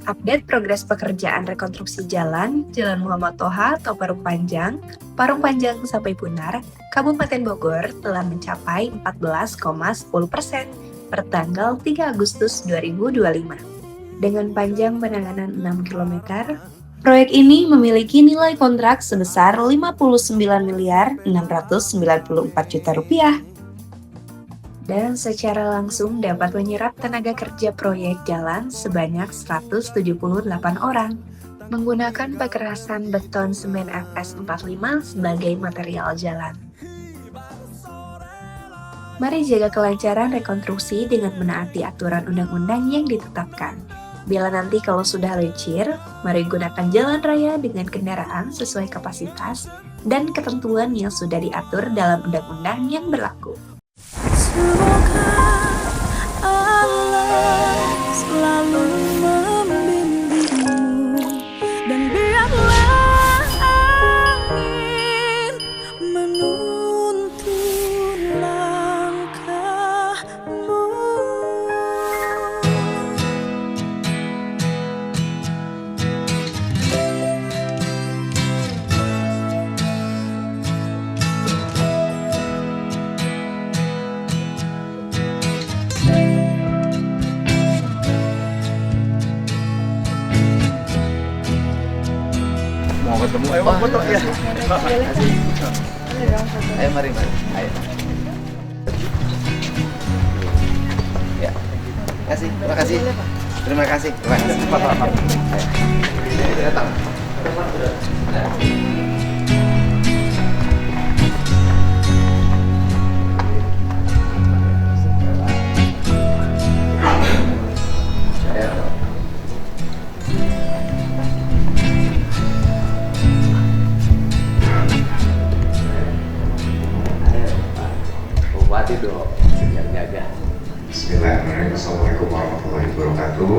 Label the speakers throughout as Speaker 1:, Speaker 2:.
Speaker 1: Update progres pekerjaan rekonstruksi jalan, Jalan Muhammad Toha atau Parung Panjang sampai Punar, Kabupaten Bogor telah mencapai 14,10% per tanggal 3 Agustus 2025. Dengan panjang penanganan 6 km, proyek ini memiliki nilai kontrak sebesar Rp59.694 juta dan secara langsung dapat menyerap tenaga kerja proyek jalan sebanyak 178 orang menggunakan pekerasan beton semen FS45 sebagai material jalan. Mari jaga kelancaran rekonstruksi dengan menaati aturan undang-undang yang ditetapkan. Bila nanti kalau sudah licin, mari gunakan jalan raya dengan kendaraan sesuai kapasitas dan ketentuan yang sudah diatur dalam undang-undang yang berlaku.
Speaker 2: Semoga Allah selalu membimbingmu dan biarlah angin menuntun langkahmu.
Speaker 3: Mau ketemu, ayo foto ya. Ayo mari, ayo. Ya, terima kasih. Terima kasih. Ayo, datang. Bupati dong, jaga.
Speaker 4: Bismillahirrahmanirrahim. Assalamualaikum warahmatullahi wabarakatuh.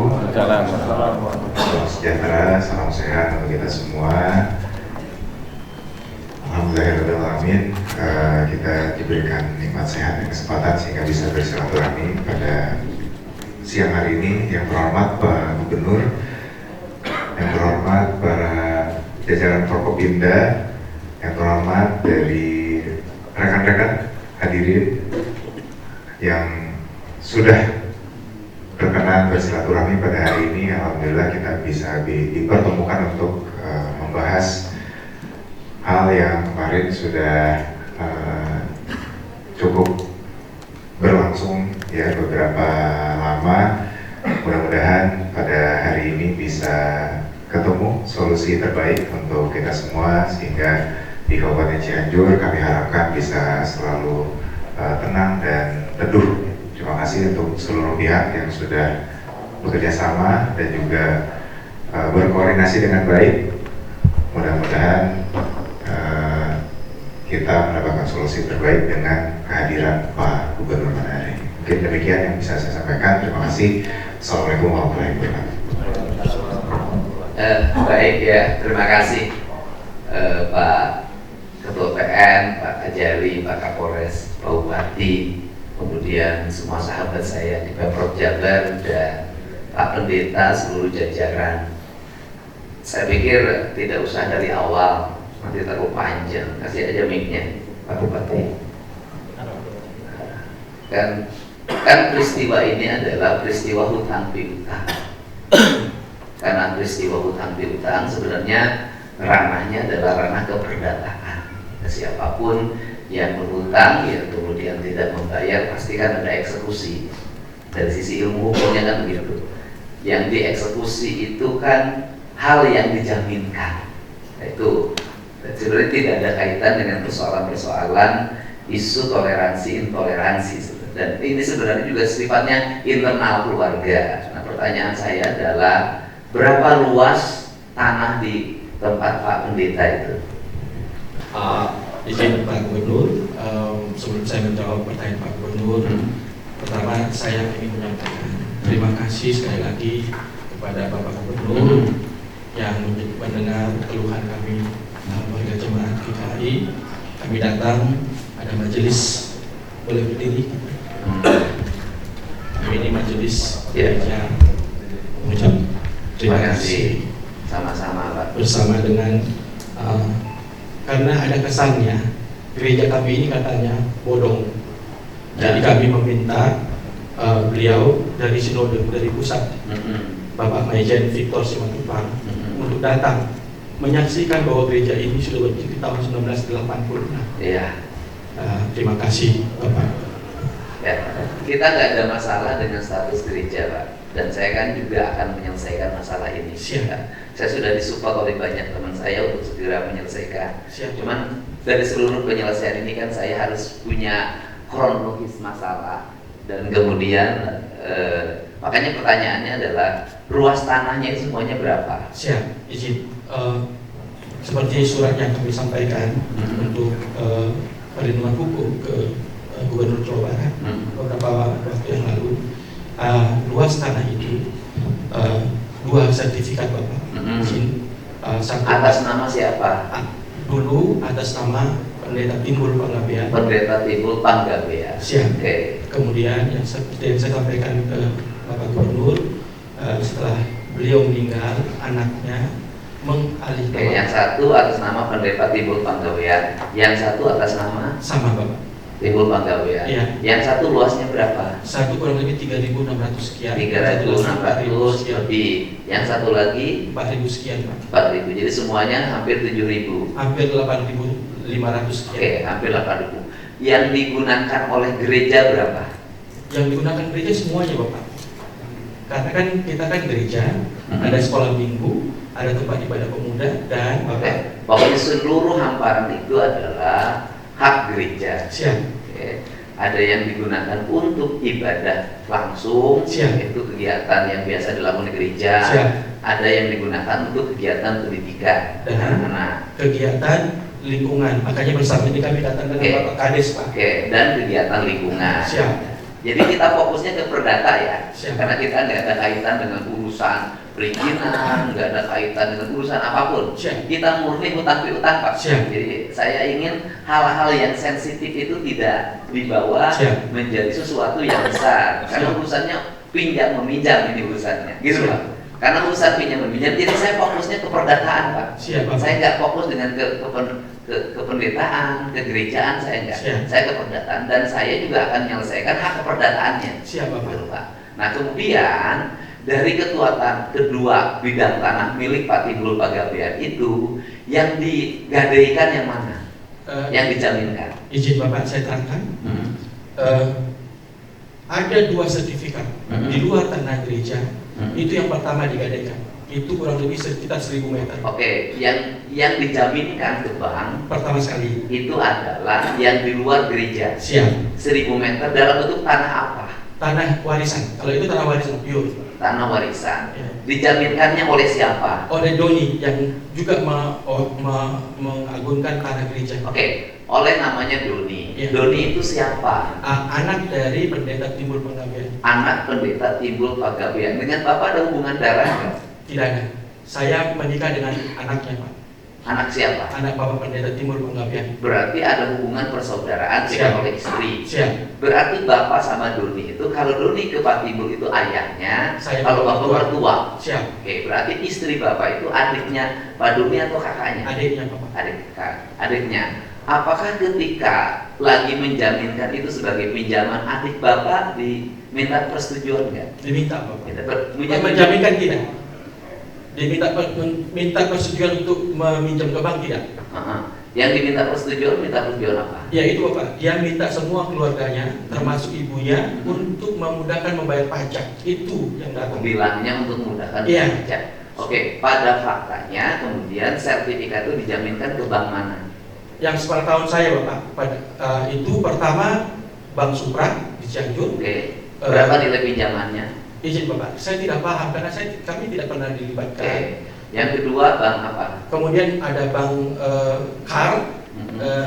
Speaker 4: Salam sejahtera, salam sehat untuk kita semua. Alhamdulillahirrahmanirrahim. Kita diberikan nikmat sehat dan kesempatan sehingga bisa bersilaturahmi pada siang hari ini. Yang terhormat Pak Gubernur, yang terhormat para jajaran Forkopimda, yang terhormat dari rekan-rekan hadirin yang sudah berkenan bersilaturahmi pada hari ini. Alhamdulillah kita bisa dipertemukan untuk membahas hal yang kemarin sudah cukup berlangsung ya beberapa lama. Mudah-mudahan pada hari ini bisa ketemu solusi terbaik untuk kita semua sehingga di Kabupaten Cianjur kami harapkan bisa selalu tenang dan teduh. Terima kasih untuk seluruh pihak yang sudah bekerja sama dan juga berkoordinasi dengan baik. Mudah-mudahan kita mendapatkan solusi terbaik dengan kehadiran Pak Gubernur pada hari ini. Mungkin demikian yang bisa saya sampaikan. Terima kasih. Assalamualaikum warahmatullahi wabarakatuh.
Speaker 3: Baik ya, terima kasih Pak Ketua PN, Pak Kajari, Pak Kapolres, Pak Bupati, kemudian semua sahabat saya di Pemprov Jabar dan Pak Pendeta, seluruh jajaran. Saya pikir tidak usah dari awal, nanti terlalu panjang, kasih aja mic-nya Pak Bupati. Kan peristiwa ini adalah peristiwa hutang piutang. Karena peristiwa hutang piutang sebenarnya ranahnya adalah ranah keperdataan. Siapapun yang berhutang ya kemudian tidak membayar pasti kan ada eksekusi. Dari sisi ilmu hukumnya kan begitu. Yang dieksekusi itu kan hal yang dijaminkan. Itu sebenarnya tidak ada kaitan dengan persoalan-persoalan isu toleransi intoleransi. Dan ini sebenarnya juga sifatnya internal keluarga. Nah, pertanyaan saya adalah berapa luas tanah di tempat Pak Pendeta itu?
Speaker 5: Izin Pak Gubernur, sebelum saya menjawab pertanyaan Pak Gubernur, pertama saya ingin menyampaikan terima kasih sekali lagi kepada Bapak Gubernur yang mendengar keluhan kami warga jemaat GKI. Kami datang ada majelis, boleh berdiri. Ini majelis gereja mengucap Terima kasih.
Speaker 3: Sama-sama Pak.
Speaker 5: Bersama dengan karena ada kesannya gereja kami ini katanya bodong. Jadi kami meminta beliau dari sinode, dari pusat, Bapak Maijen Victor Simatupang, untuk datang menyaksikan bahwa gereja ini sudah berdiri tahun 1980.
Speaker 3: Iya.
Speaker 5: Terima kasih Bapak.
Speaker 3: Ya, kita nggak ada masalah dengan status gereja Pak, dan saya kan juga akan menyelesaikan masalah ini.
Speaker 5: Siap.
Speaker 3: Saya sudah disupport oleh banyak teman saya untuk segera menyelesaikan.
Speaker 5: Siap.
Speaker 3: Cuman dari seluruh penyelesaian ini kan saya harus punya kronologis masalah, dan kemudian makanya pertanyaannya adalah ruas tanahnya itu semuanya berapa?
Speaker 5: Siap, izin. Seperti surat yang kami sampaikan untuk perlindungan hukum ke Gubernur Jawa Barat beberapa waktu yang lalu, luas tanah itu 2 sertifikat Bapak. Izin,
Speaker 3: Atas nama siapa?
Speaker 5: Dulu atas nama Pendeta Timbul Panggabean.
Speaker 3: Pendeta Timbul Panggabean.
Speaker 5: Siap.
Speaker 3: Oke.
Speaker 5: Kemudian yang seperti yang saya sampaikan ke Bapak Gubernur, setelah beliau meninggal, anaknya mengalihkan.
Speaker 3: Oke, yang satu atas nama Pendeta Timbul Panggabean, yang satu atas nama
Speaker 5: Sama Bapak.
Speaker 3: Timbul Panggabean.
Speaker 5: Iya.
Speaker 3: Yang satu luasnya berapa?
Speaker 5: Satu kurang lebih 3.600 sekian.
Speaker 3: 3.600
Speaker 5: sekian.
Speaker 3: lebih. Yang satu lagi
Speaker 5: 4.000 sekian Pak.
Speaker 3: 4.000. Jadi semuanya hampir 7.000.
Speaker 5: Hampir 8.500 sekian.
Speaker 3: Oke, hampir 8.000. Yang digunakan oleh gereja berapa?
Speaker 5: Yang digunakan gereja semuanya Bapak. Karena kan kita kan gereja, ada sekolah minggu, ada tempat ibadah pemuda, dan
Speaker 3: Oke.
Speaker 5: Bapak.
Speaker 3: Pokoknya seluruh hamparan itu adalah hak gereja.
Speaker 5: Siap.
Speaker 3: Oke. Ada yang digunakan untuk ibadah langsung,
Speaker 5: Siap.
Speaker 3: itu kegiatan yang biasa dilakukan di gereja.
Speaker 5: Siap.
Speaker 3: Ada yang digunakan untuk kegiatan pendidikan
Speaker 5: Dan
Speaker 3: anak-anak.
Speaker 5: kegiatan lingkungan, makanya bersama ini kami datang dengan
Speaker 3: Oke.
Speaker 5: Bapak Kades Pak.
Speaker 3: Oke, dan kegiatan lingkungan.
Speaker 5: Siap.
Speaker 3: Jadi kita fokusnya ke perdata ya,
Speaker 5: Siap.
Speaker 3: karena kita nggak ada kaitan dengan urusan perizinan, nggak ada kaitan dengan urusan apapun.
Speaker 5: Siap.
Speaker 3: Kita murni hutang piutang Pak.
Speaker 5: Siap.
Speaker 3: Jadi saya ingin hal-hal yang sensitif itu tidak dibawa
Speaker 5: Siap.
Speaker 3: menjadi sesuatu yang besar, karena
Speaker 5: Siap.
Speaker 3: urusannya pinjam meminjam ini urusannya, gitu
Speaker 5: Siap.
Speaker 3: Pak. Karena urusan pinjam meminjam, jadi saya fokusnya ke perdataan Pak.
Speaker 5: Siap, Bapak.
Speaker 3: Saya nggak fokus dengan ke pendetaan, ke gerejaan, saya nggak.
Speaker 5: Siap.
Speaker 3: Saya ke perdataan, dan saya juga akan menyelesaikan hak keperdataannya.
Speaker 5: Siap Bapak.
Speaker 3: Gitu, Pak. Nah kemudian dari ketuatan kedua bidang tanah milik Pak Timbul Panggabean itu yang digadaikan yang mana? Yang dijaminkan?
Speaker 5: Izin Bapak saya terangkan. Ada 2 sertifikat di luar tanah gereja. Itu yang pertama digadaikan. Itu kurang lebih sekitar 1.000 meter.
Speaker 3: Oke, yang dijaminkan ke bank
Speaker 5: Pertama sekali.
Speaker 3: itu adalah yang di luar gereja.
Speaker 5: Siap.
Speaker 3: 1.000 meter dalam bentuk tanah apa?
Speaker 5: Tanah warisan. Kalau itu tanah warisan pure.
Speaker 3: Tanah warisan.
Speaker 5: Ya.
Speaker 3: Dijaminkannya oleh siapa?
Speaker 5: Oleh Doni yang juga mengagungkan tanah gereja.
Speaker 3: Oke, oleh namanya Doni.
Speaker 5: Ya.
Speaker 3: Doni itu siapa?
Speaker 5: Anak dari Pendeta Timbul Panggabean.
Speaker 3: Anak Pendeta Timbul Panggabean. Dengan Bapak ada hubungan darah nggak?
Speaker 5: Tidak ada. Saya menikah dengan anaknya Pak.
Speaker 3: Anak siapa?
Speaker 5: Anak Bapak Pendeta Timbul Panggabean.
Speaker 3: Berarti ada hubungan persaudaraan dengan
Speaker 5: Siap.
Speaker 3: oleh istri.
Speaker 5: Siap.
Speaker 3: Berarti Bapak sama Doni itu, kalau Doni ke Pak Timbul itu ayahnya,
Speaker 5: Saya
Speaker 3: kalau
Speaker 5: Bapak
Speaker 3: Bapak mertua.
Speaker 5: Siap.
Speaker 3: Oke, berarti istri Bapak itu adiknya Pak Doni atau kakaknya?
Speaker 5: Adiknya Bapak.
Speaker 3: Adiknya. Apakah ketika lagi menjaminkan itu sebagai pinjaman, adik Bapak diminta persetujuan nggak?
Speaker 5: Diminta Bapak.
Speaker 3: Menjamin.
Speaker 5: Menjaminkan tidak. Minta persetujuan untuk meminjam ke bank tidak.
Speaker 3: Yang diminta persetujuan apa?
Speaker 5: Ya itu Bapak, dia minta semua keluarganya, termasuk ibunya, untuk memudahkan membayar pajak. Itu yang datang.
Speaker 3: Bilangnya untuk memudahkan
Speaker 5: Iya.
Speaker 3: pajak. Oke, pada faktanya kemudian sertifikat itu dijaminkan ke bank mana?
Speaker 5: Yang sepengetahuan saya Bapak, itu pertama Bank Supra di Cianjur.
Speaker 3: Oke, berapa nilai pinjamannya?
Speaker 5: Izin Bapak, saya tidak paham karena kami tidak pernah dilibatkan.
Speaker 3: Oke, yang kedua bank apa?
Speaker 5: Kemudian ada Bank KAR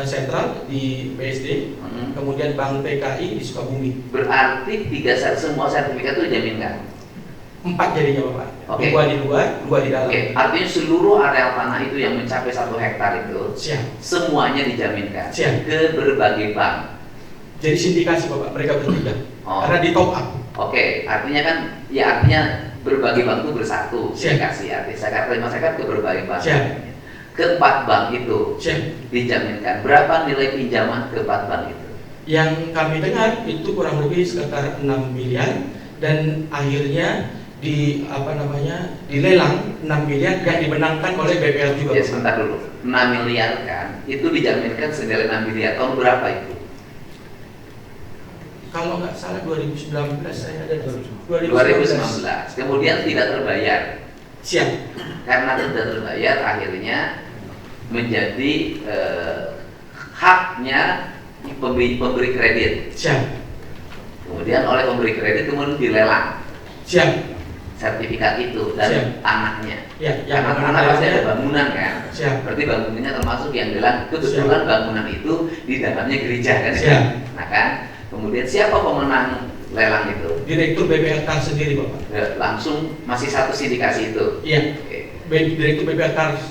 Speaker 5: Sentral di BSD, kemudian Bank TKI di Sukabumi.
Speaker 3: Berarti semua sertifikat itu dijaminkan?
Speaker 5: 4 jadinya Bapak.
Speaker 3: Oke.
Speaker 5: 2 di luar, 2 di dalam.
Speaker 3: Oke, artinya seluruh areal tanah itu yang mencapai 1 hektar itu
Speaker 5: Siap.
Speaker 3: semuanya dijaminkan
Speaker 5: Siap.
Speaker 3: ke berbagai bank.
Speaker 5: Jadi sindikasi Bapak, mereka bertiga.
Speaker 3: Oh.
Speaker 5: Karena di top up.
Speaker 3: Oke, artinya kan, ya artinya berbagai bank itu bersatu. Saya
Speaker 5: Siap.
Speaker 3: kasih arti, saya terima zakat ke berbagai bank.
Speaker 5: Siap.
Speaker 3: Ke 4 bank itu
Speaker 5: Siap.
Speaker 3: dijaminkan. Berapa nilai pinjaman ke 4 bank itu?
Speaker 5: Yang kami dengar itu kurang lebih sekitar 6 miliar dan akhirnya dilelang 6 miliar yang dimenangkan oleh BPL juga.
Speaker 3: Ya sebentar dulu, 6 miliar kan, itu dijaminkan senilai 6 miliar. Tahun berapa itu?
Speaker 5: Kalau nggak salah 2019 saya ada
Speaker 3: 2019. Kemudian tidak terbayar.
Speaker 5: Siap.
Speaker 3: Karena tidak terbayar, akhirnya menjadi haknya pemberi kredit.
Speaker 5: Siap.
Speaker 3: Kemudian oleh pemberi kredit kemudian dilelang
Speaker 5: Siap.
Speaker 3: sertifikat itu dan
Speaker 5: Siap.
Speaker 3: tanahnya.
Speaker 5: Ya, yang
Speaker 3: Karena tanah pasti ada bangunan kan.
Speaker 5: Siap.
Speaker 3: Berarti bangunannya termasuk yang lelang. Kebetulan bangunan itu di dalamnya gereja kan.
Speaker 5: Siap.
Speaker 3: Nah kan, kemudian siapa pemenang lelang itu?
Speaker 5: Direktur BPL Kars sendiri, Bapak.
Speaker 3: Ya, langsung masih satu sindikasi itu.
Speaker 5: Iya.
Speaker 3: Oke.
Speaker 5: Direktur BPL Kars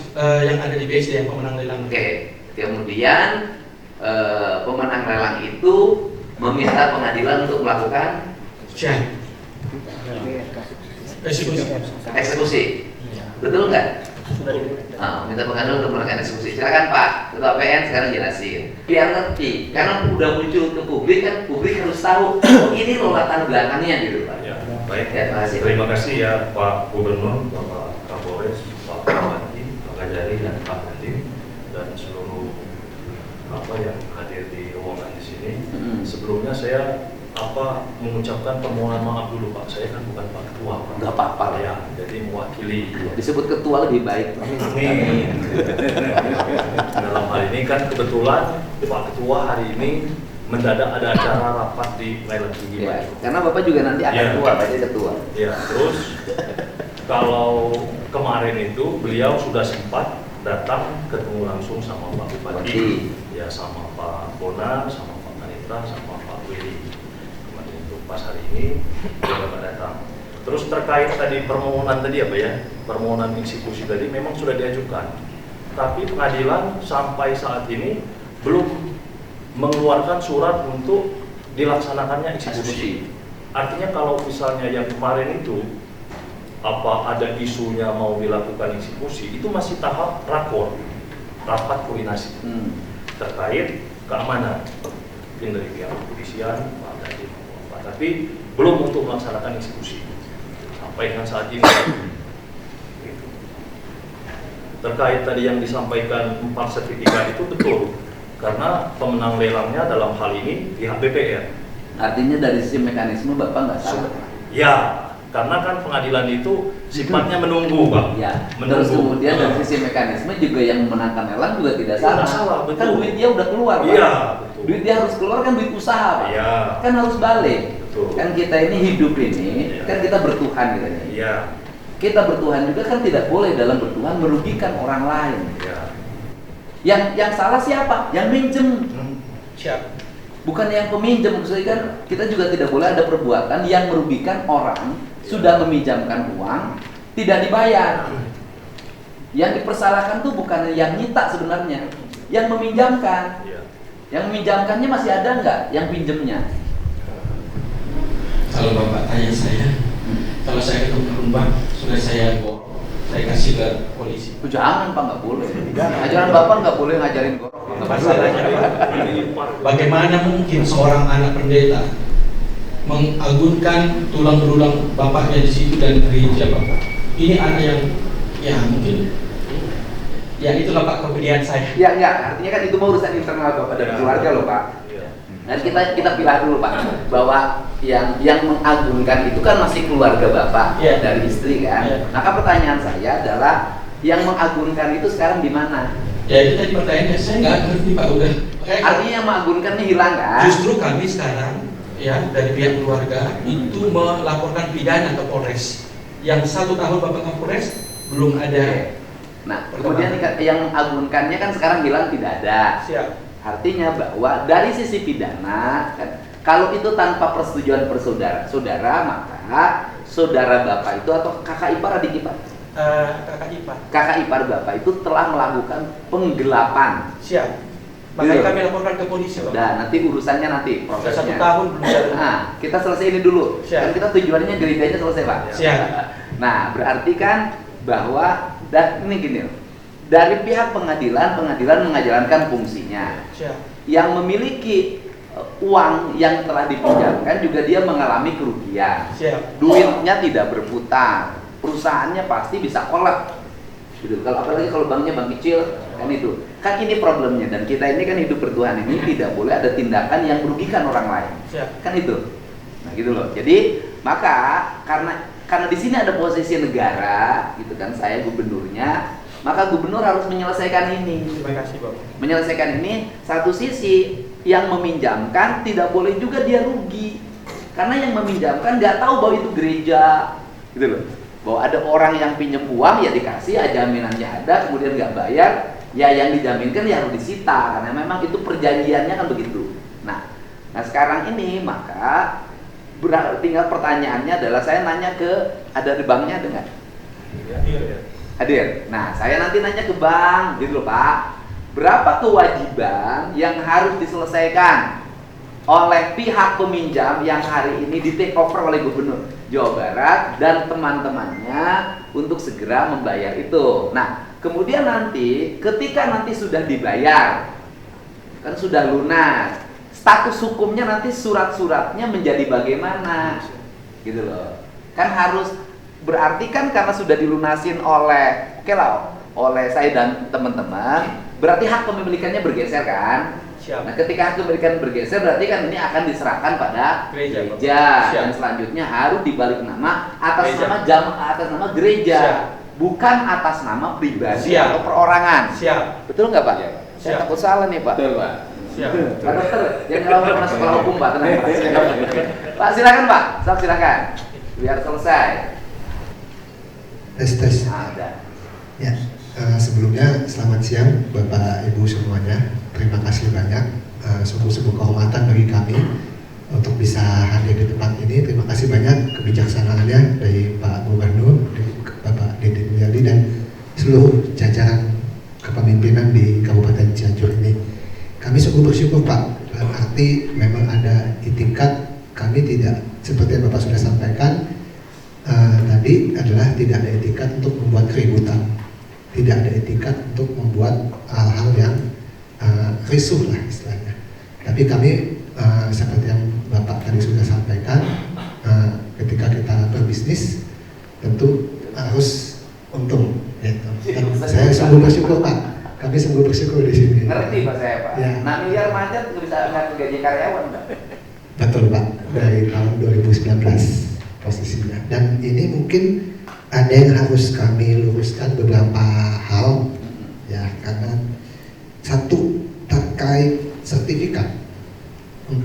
Speaker 5: yang ada di BSD yang pemenang lelang.
Speaker 3: Oke. Kemudian pemenang lelang itu meminta pengadilan untuk melakukan
Speaker 5: Siap. Eksekusi.
Speaker 3: eksekusi. Betul nggak? Minta pengadilan untuk melakukan eksekusi. Silakan Pak Ketua PN sekarang jelasin. Biar ngerti. Karena udah muncul ke publik kan, publik harus tahu oh, ini loh latar belakangnya gitu Pak.
Speaker 6: Ya, baik.
Speaker 3: Ya, terima kasih.
Speaker 6: Terima kasih ya Pak Gubernur, Bapak Kapolres, Pak Kawati, Pak Gajari, dan Pak Nadiem, dan seluruh yang hadir di ruangan di sini. Sebelumnya saya mengucapkan permohonan maaf dulu Pak. Saya kan bukan Pak Ketua Pak.
Speaker 3: Nggak apa-apa lah.
Speaker 6: Ya, jadi mewakili.
Speaker 3: Disebut ketua lebih baik.
Speaker 6: Amin. Dalam hal ini kan kebetulan Pak Ketua hari ini mendadak ada acara rapat di Pengadilan Tinggi
Speaker 3: Ya,
Speaker 6: Bandung.
Speaker 3: karena Bapak juga nanti akan
Speaker 6: Ya.
Speaker 3: keluar, jadi ketua.
Speaker 6: Ya, terus kalau kemarin itu beliau sudah sempat datang ketemu langsung sama Pak Bupati, ya sama Pak Bonar, sama Pak Kanitra, sama Pak Willy. Kemarin itu pas hari ini dia dapat datang. Terus terkait tadi permohonan tadi apa ya, permohonan eksekusi tadi memang sudah diajukan, tapi pengadilan sampai saat ini belum mengeluarkan surat untuk dilaksanakannya eksekusi. Artinya kalau misalnya yang kemarin itu ada isunya mau dilakukan eksekusi, itu masih tahap rakor, rapat koordinasi terkait keamanan, mungkin dari pihak kepolisian, Pak Nadiem, tapi belum untuk melaksanakan eksekusi sampai dengan saat ini. Gitu. Terkait tadi yang disampaikan 4 sertifikat itu betul, karena pemenang lelangnya dalam hal ini pihak BPR.
Speaker 3: Artinya dari sisi mekanisme Bapak nggak salah.
Speaker 6: Ya, karena kan pengadilan itu sifatnya menunggu, Pak.
Speaker 3: Ya,
Speaker 6: Menunggu.
Speaker 3: terus kemudian dari sisi mekanisme juga yang memenangkan lelang juga tidak salah.
Speaker 6: Tidak salah, betul.
Speaker 3: Kan duit dia udah keluar, Pak.
Speaker 6: Iya, betul.
Speaker 3: Duit dia harus keluar kan duit usaha, Pak.
Speaker 6: Iya.
Speaker 3: Kan harus balik.
Speaker 6: Betul.
Speaker 3: Kan kita ini hidup ini,
Speaker 6: Iya.
Speaker 3: kan kita bertuhan gitu nih.
Speaker 6: Iya.
Speaker 3: Kita bertuhan juga kan tidak boleh dalam bertuhan merugikan orang lain.
Speaker 6: Iya.
Speaker 3: Yang salah siapa? Yang minjem.
Speaker 5: Siap.
Speaker 3: Bukan yang peminjam, maksudnya kan kita juga tidak boleh ada perbuatan yang merugikan orang sudah meminjamkan uang tidak dibayar. Yang dipersalahkan tuh bukan yang nyita sebenarnya, yang meminjamkan.
Speaker 6: Iya.
Speaker 3: Yang meminjamkannya masih ada nggak? Yang pinjemnya?
Speaker 5: Kalau Bapak tanya saya, kalau saya ketemu rumah sudah saya gorok, saya kasih ke polisi.
Speaker 3: Jangan Pak, nggak boleh. Ajaran Bapak nggak boleh ngajarin gorok.
Speaker 5: Masalahnya Pak, bagaimana mungkin seorang anak pendeta mengagunkan tulang belulang bapaknya di situ dan gereja Bapak? Ini anak yang ya mungkin ya itulah Pak kemudian saya.
Speaker 3: Ya, artinya kan itu mau urusan internal Bapak dan keluarga loh Pak.
Speaker 6: Iya.
Speaker 3: Dan kita pilah dulu Pak, bahwa yang mengagungkan itu kan masih keluarga Bapak
Speaker 5: Iya.
Speaker 3: dari istri kan.
Speaker 5: Iya.
Speaker 3: Maka pertanyaan saya adalah yang mengagungkan itu sekarang di mana?
Speaker 5: Ya itu tadi pertanyaannya, saya nggak ngerti Pak udah.
Speaker 3: Artinya yang mengagungkannya hilang kan?
Speaker 5: Justru kami sekarang ya dari pihak keluarga itu melaporkan pidana ke Polres. Yang 1 tahun Bapak Kapolres belum ada.
Speaker 3: Oke. Nah, kemudian yang mengagungkannya kan sekarang hilang tidak ada.
Speaker 5: Siap.
Speaker 3: Artinya bahwa dari sisi pidana kan, kalau itu tanpa persetujuan saudara, maka saudara Bapak itu atau kakak ipar adik ipar?
Speaker 5: Kakak ipar.
Speaker 3: Kakak ipar Bapak itu telah melakukan penggelapan.
Speaker 5: Siap. Makanya
Speaker 3: Gitu.
Speaker 5: kami laporkan ke polisi Pak.
Speaker 3: Nah, nanti urusannya nanti
Speaker 5: Sudah 1
Speaker 3: prosesnya.
Speaker 5: tahun belum ada.
Speaker 3: Nah, kita selesai ini dulu.
Speaker 5: Siap.
Speaker 3: Kan kita tujuannya gerejanya selesai Pak.
Speaker 5: Siap.
Speaker 3: Nah, berarti kan bahwa ini gini loh. Dari pihak pengadilan menjalankan fungsinya. Yang memiliki uang yang telah dipinjamkan juga dia mengalami kerugian. Duitnya tidak berputar, perusahaannya pasti bisa kolap. Gitu. Kalau apalagi kalau banknya bank kecil kan itu. Kan ini problemnya, dan kita ini kan hidup bertuhan ini tidak boleh ada tindakan yang merugikan orang lain. Kan itu. Nah, gitu loh. Jadi maka karena di sini ada posisi negara, gitu kan, saya gubernurnya, maka gubernur harus menyelesaikan ini.
Speaker 5: Terima kasih, Bapak.
Speaker 3: Menyelesaikan ini, satu sisi yang meminjamkan tidak boleh juga dia rugi, karena yang meminjamkan nggak tahu bahwa itu gereja, gitu loh. Bahwa ada orang yang pinjam uang ya dikasih, ya jaminannya ada, kemudian nggak bayar, ya yang dijaminkan ya harus disita, karena memang itu perjanjiannya kan begitu. Nah sekarang ini maka tinggal pertanyaannya adalah, saya nanya ke, ada di banknya ada nggak? Hadir. Nah, saya nanti nanya ke bank, gitu loh Pak. Berapa kewajiban yang harus diselesaikan oleh pihak peminjam yang hari ini di take over oleh Gubernur Jawa Barat dan teman-temannya untuk segera membayar itu. Nah, kemudian nanti ketika nanti sudah dibayar, kan sudah lunas, status hukumnya nanti surat-suratnya menjadi bagaimana? Gitu loh. Kan harus, berarti kan karena sudah dilunasin oleh oleh saya dan teman-teman, berarti hak kepemilikannya bergeser kan? Nah, ketika hak kepemilikan bergeser, berarti kan ini akan diserahkan pada gereja. Dan selanjutnya harus dibalik nama atas nama gereja, bukan atas nama pribadi atau perorangan. Betul nggak Pak? Saya takut salah nih Pak.
Speaker 5: Betul Pak.
Speaker 3: Pak dokter, yang kalau pernah sekolah hukum Pak, tenang Pak. Pak silakan Pak, silakan, biar selesai.
Speaker 7: Tes.
Speaker 3: Ada.
Speaker 7: Ya, sebelumnya selamat siang Bapak Ibu semuanya. Terima kasih banyak, sungguh-sungguh kehormatan bagi kami untuk bisa hadir di tempat ini. Terima kasih banyak kebijaksanaannya dari Pak Gubernur, dari Bapak Deddy Mulyadi dan seluruh jajaran kepemimpinan di Kabupaten Cianjur ini. Kami sungguh bersyukur Pak, dalam arti memang ada itikat, kami tidak seperti yang Bapak sudah sampaikan tadi adalah tidak ada etikat untuk membuat keributan, tidak ada etikat untuk membuat hal-hal yang risuh lah istilahnya. Tapi kami seperti yang Bapak tadi sudah sampaikan, ketika kita berbisnis tentu harus untung. Gitu. Dan saya sungguh bersyukur Pak, kami sungguh bersyukur di sini.
Speaker 3: Ngerti Pak saya Pak.
Speaker 7: Ya.
Speaker 3: 6 miliar macet nggak bisa ngatur gaji karyawan Pak.
Speaker 7: Betul Pak, dari tahun 2019 posisinya. Dan ini mungkin ada yang harus kami luruskan beberapa hal ya, karena satu terkait sertifikat 2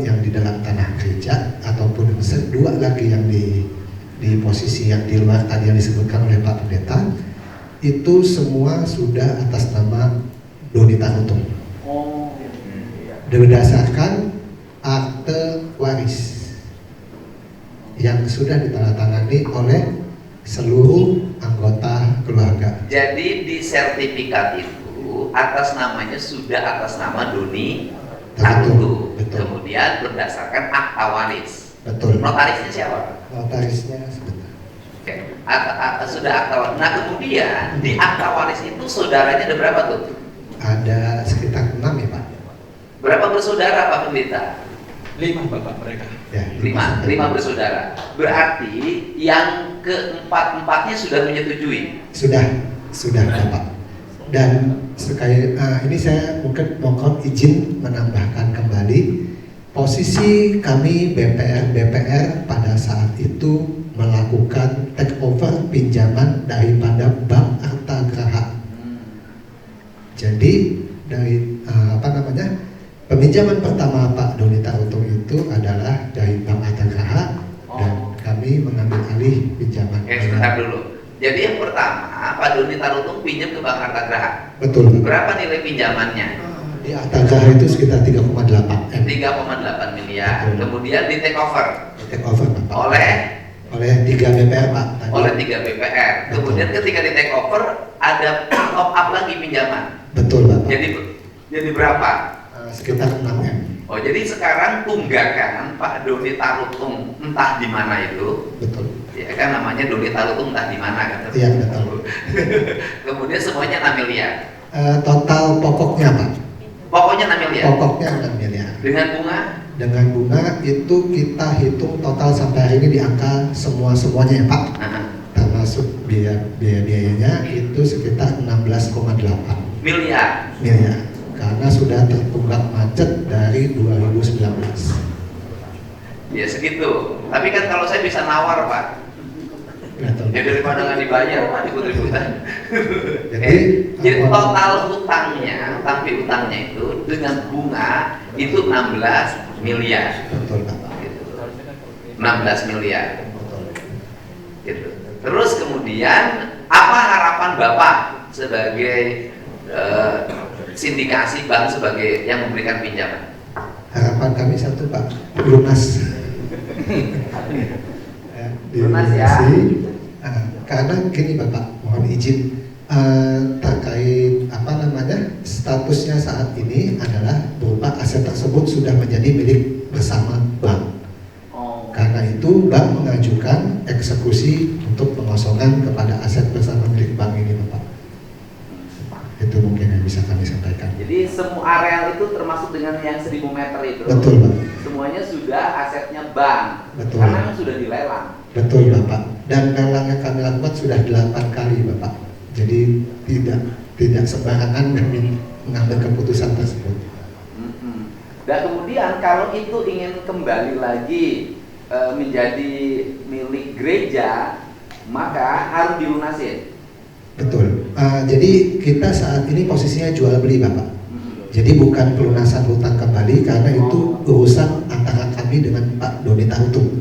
Speaker 7: yang di dalam tanah gereja ataupun 2 lagi yang di posisi yang di luar tadi yang disebutkan oleh Pak Pendeta, itu semua sudah atas nama Doni Tarutung. Berdasarkan akte waris yang sudah ditandatangani oleh seluruh anggota keluarga.
Speaker 3: Jadi di sertifikat itu atas namanya sudah atas nama Doni Tarutung. Kemudian berdasarkan akta waris.
Speaker 7: Betul.
Speaker 3: Notarisnya siapa?
Speaker 7: Notarisnya sebentar.
Speaker 3: Oke. Sudah akta waris. Nah kemudian di akta waris itu saudaranya ada berapa tuh?
Speaker 7: Ada sekitar 6 ya Pak.
Speaker 3: Berapa bersaudara Pak Pendeta?
Speaker 5: 5 Bapak mereka.
Speaker 7: Ya,
Speaker 3: 5 bersaudara. Berarti yang keempat-empatnya sudah menyetujui.
Speaker 7: Sudah Bapak. Dan sekali ini saya mungkin mohon izin menambahkan kembali, posisi kami BPR pada saat itu melakukan take over pinjaman daripada Bank Arta Graha. Jadi dari peminjaman pertama Pak Doni Tarutung itu adalah dari Bank Arta Graha dan kami mengambil alih pinjaman.
Speaker 3: Oke, sebentar dulu. Jadi yang pertama Pak Doni Tarutung pinjam ke Bank Arta Graha.
Speaker 7: Betul.
Speaker 3: Berapa nilai pinjamannya?
Speaker 7: Di Arta Graha itu sekitar 3,8 M.
Speaker 3: 3,8 miliar.
Speaker 7: Betul.
Speaker 3: Kemudian di take over.
Speaker 7: Take over Bapak.
Speaker 3: Oleh
Speaker 7: 3 BPR Pak. Tadi.
Speaker 3: Oleh 3 BPR.
Speaker 7: Betul.
Speaker 3: Kemudian ketika di take over ada top up lagi pinjaman.
Speaker 7: Betul Bapak.
Speaker 3: Jadi berapa?
Speaker 7: Sekitar 6 M.
Speaker 3: Oh, jadi sekarang tunggakan Pak Doni Tarutung entah di mana itu.
Speaker 7: Betul.
Speaker 3: Ya kan namanya Doni Talu itu entah di mana kan.
Speaker 7: Iya, betul.
Speaker 3: Kemudian semuanya 6 miliar.
Speaker 7: Total pokoknya Pak,
Speaker 3: Pokoknya 6 miliar.
Speaker 7: pokoknya 6 miliar.
Speaker 3: Dengan bunga
Speaker 7: Dengan bunga itu kita hitung total sampai hari ini di angka semuanya ya Pak, termasuk biayanya itu sekitar 16,8
Speaker 3: miliar.
Speaker 7: miliar karena sudah tertunggak macet dari 2019.
Speaker 3: Ya segitu. Tapi kan kalau saya bisa nawar Pak.
Speaker 7: Betul.
Speaker 3: Ya daripada nggak dibayar Pak ribut-ributan.
Speaker 7: Jadi
Speaker 3: total hutangnya, utang piutangnya itu dengan bunga itu 16 miliar.
Speaker 7: betul Pak.
Speaker 3: Gitu. 16 miliar.
Speaker 7: Betul.
Speaker 3: Gitu. Terus kemudian apa harapan Bapak sebagai sindikasi bank sebagai yang memberikan pinjaman?
Speaker 7: Harapan kami satu Pak, lunas.
Speaker 3: Lunas ya.
Speaker 7: Karena gini Bapak, mohon izin terkait statusnya saat ini adalah berupa aset tersebut sudah menjadi milik bersama bank. Karena itu bank mengajukan eksekusi untuk pengosongan kepada aset bersama milik bank ini Bapak. Itu mungkin yang bisa kami sampaikan.
Speaker 3: Jadi semua areal itu termasuk dengan yang 1000 meter itu.
Speaker 7: Betul Pak.
Speaker 3: Semuanya sudah asetnya bank.
Speaker 7: Betul.
Speaker 3: Karena memang sudah dilelang.
Speaker 7: Betul Bapak. Dan lelang yang kami lakukan sudah 8 kali Bapak. Jadi tidak sembarangan kami mengambil keputusan tersebut.
Speaker 3: Dan kemudian kalau itu ingin kembali lagi menjadi milik gereja, maka harus dilunasin.
Speaker 7: Betul. Jadi kita saat ini posisinya jual beli Bapak. Jadi bukan pelunasan hutang kembali karena itu urusan antara kami dengan Pak Doni Talu.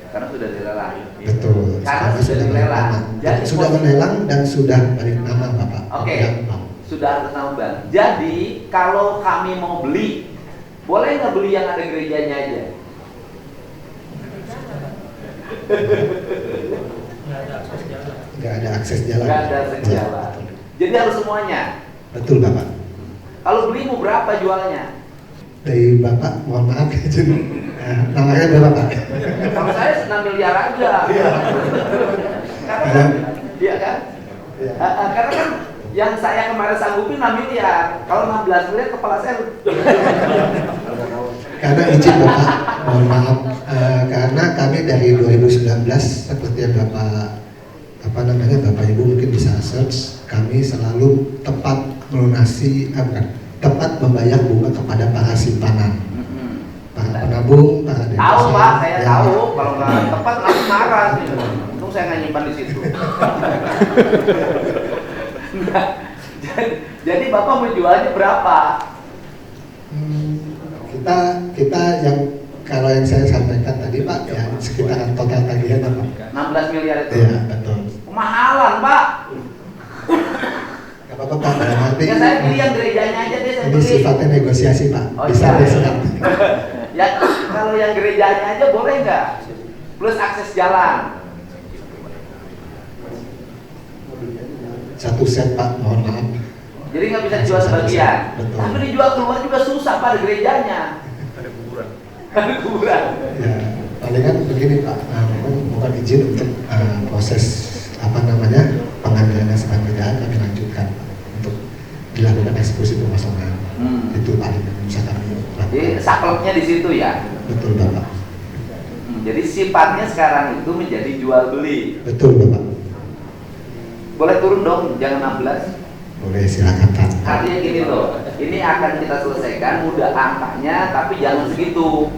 Speaker 3: Karena sudah dilelang.
Speaker 7: Betul.
Speaker 3: Karena sudah dilelang.
Speaker 7: Jadi sudah melelang dan sudah balik nama Bapak.
Speaker 3: Oke. Sudah atas nama bank. Jadi kalau kami mau beli, boleh nggak beli yang ada gerejanya aja?
Speaker 7: Nggak ada akses jalan.
Speaker 3: Nggak ada akses jalan. Jadi harus semuanya.
Speaker 7: Betul Bapak.
Speaker 3: Kalau beli mau berapa jualnya?
Speaker 7: Dari Bapak, mohon maaf izin. Namanya berapa Pak?
Speaker 3: Kalau saya 6 miliar aja. Karena kan, iya kan? Karena kan yang saya kemarin sanggupin 6 miliar. Kalau 16 miliar kepala saya.
Speaker 7: Karena izin Bapak, mohon maaf. Karena kami dari 2019 seperti yang Bapak Bapak Ibu mungkin bisa search, kami selalu tepat melunasi, tepat membayar bunga kepada para simpanan, para penabung, para deposit.
Speaker 3: Tahu Pak, saya tahu. Kalau nggak tepat langsung marah. Untung saya nggak nyimpan di situ. Jadi Bapak mau jualnya berapa?
Speaker 7: Kita yang kalau yang saya sampaikan tadi Pak, ya sekitaran total tagihan Pak.
Speaker 3: 16 miliar itu.
Speaker 7: Iya betul.
Speaker 3: Kemahalan Pak.
Speaker 7: Gak apa-apa Pak, nanti.
Speaker 3: Ya saya pilih yang gerejanya aja deh. Saya
Speaker 7: Ini
Speaker 3: beli.
Speaker 7: sifatnya negosiasi Pak.
Speaker 3: Oh,
Speaker 7: Bisa
Speaker 3: iya.
Speaker 7: diserap.
Speaker 3: Ya kalau yang gerejanya aja boleh nggak? Plus akses jalan.
Speaker 7: Satu set Pak, mohon maaf.
Speaker 3: Jadi nggak bisa dijual sebagian.
Speaker 7: Betul.
Speaker 3: Tapi dijual keluar juga susah pada gerejanya. Ada kuburan.
Speaker 7: Ya, palingan begini Pak, mohon izin untuk proses pengambilan sebagian kerjaan kami lanjutkan Pak, untuk dilakukan eksekusi pengosongan. Itu paling yang bisa kami lakukan.
Speaker 3: Jadi sakleknya di situ ya.
Speaker 7: Betul Bapak.
Speaker 3: Jadi sifatnya sekarang itu menjadi jual beli.
Speaker 7: Betul Bapak.
Speaker 3: Boleh turun dong, jangan 16.
Speaker 7: Boleh silakan Pak.
Speaker 3: Artinya gini loh, ini akan kita selesaikan mudah angkanya, tapi jangan segitu.